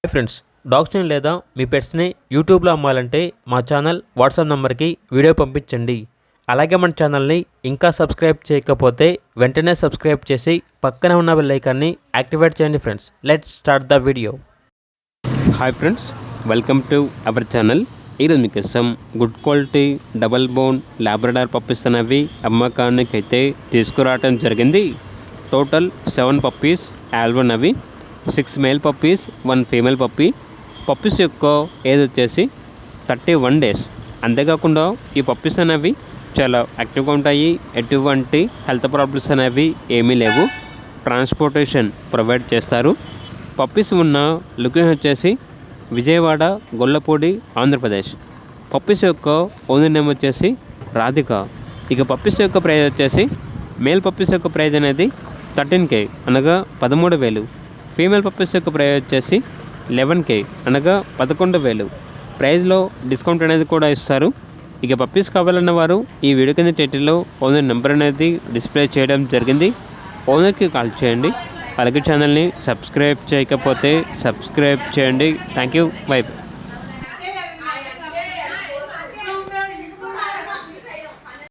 Hi friends, డాగ్స్ని లేదా మీ పెట్స్ని యూట్యూబ్లో అమ్మాలంటే మా ఛానల్ వాట్సాప్ నెంబర్కి వీడియో పంపించండి. అలాగే మన ఛానల్ని ఇంకా సబ్స్క్రైబ్ చేయకపోతే వెంటనే సబ్స్క్రైబ్ చేసి పక్కనే ఉన్న బెల్ ఐకాన్ని యాక్టివేట్ చేయండి. Friends, let's start the video. Hi friends, welcome to our channel. ఈరోజు మీకోసం good quality double bone Labrador puppies అనేవి అమ్మకానికి అయితే తీసుకురావడం జరిగింది. టోటల్ 7 పప్పీస్ ఆల్బన్ అవి 6 male puppies 1 female puppy. Puppies యొక్క ఏజ్ వచ్చేసి 31 డేస్. అంతేకాకుండా ఈ పప్పీస్ అనేవి చాలా యాక్టివ్గా ఉంటాయి. ఎటువంటి హెల్త్ ప్రాబ్లమ్స్ అనేవి ఏమీ లేవు. ట్రాన్స్పోర్టేషన్ ప్రొవైడ్ చేస్తారు. పప్పీస్ ఉన్న లొకేషన్ వచ్చేసి విజయవాడ, గొల్లపూడి, ఆంధ్రప్రదేశ్. పప్పీస్ యొక్క ఓనర్ నేమ్ వచ్చేసి రాధిక. ఇక పప్పీస్ యొక్క ప్రైజ్ వచ్చేసి మేల్ పప్పీస్ యొక్క ప్రైజ్ అనేది 13K అనగా 13,000. ఫీమేల్ పప్పీస్ యొక్క ప్రైజ్ వచ్చేసి 11K అనగా 11,000. ప్రైజ్లో డిస్కౌంట్ అనేది కూడా ఇస్తారు. ఇక పప్పీస్ కావాలన్న వారు ఈ వీడియో కింద టైటిల్లో ఓనర్ నెంబర్ అనేది డిస్ప్లే చేయడం జరిగింది. ఓనర్కి కాల్ చేయండి. అలాగే ఛానల్ని సబ్స్క్రైబ్ చేయకపోతే సబ్స్క్రైబ్ చేయండి. Thank you. బై.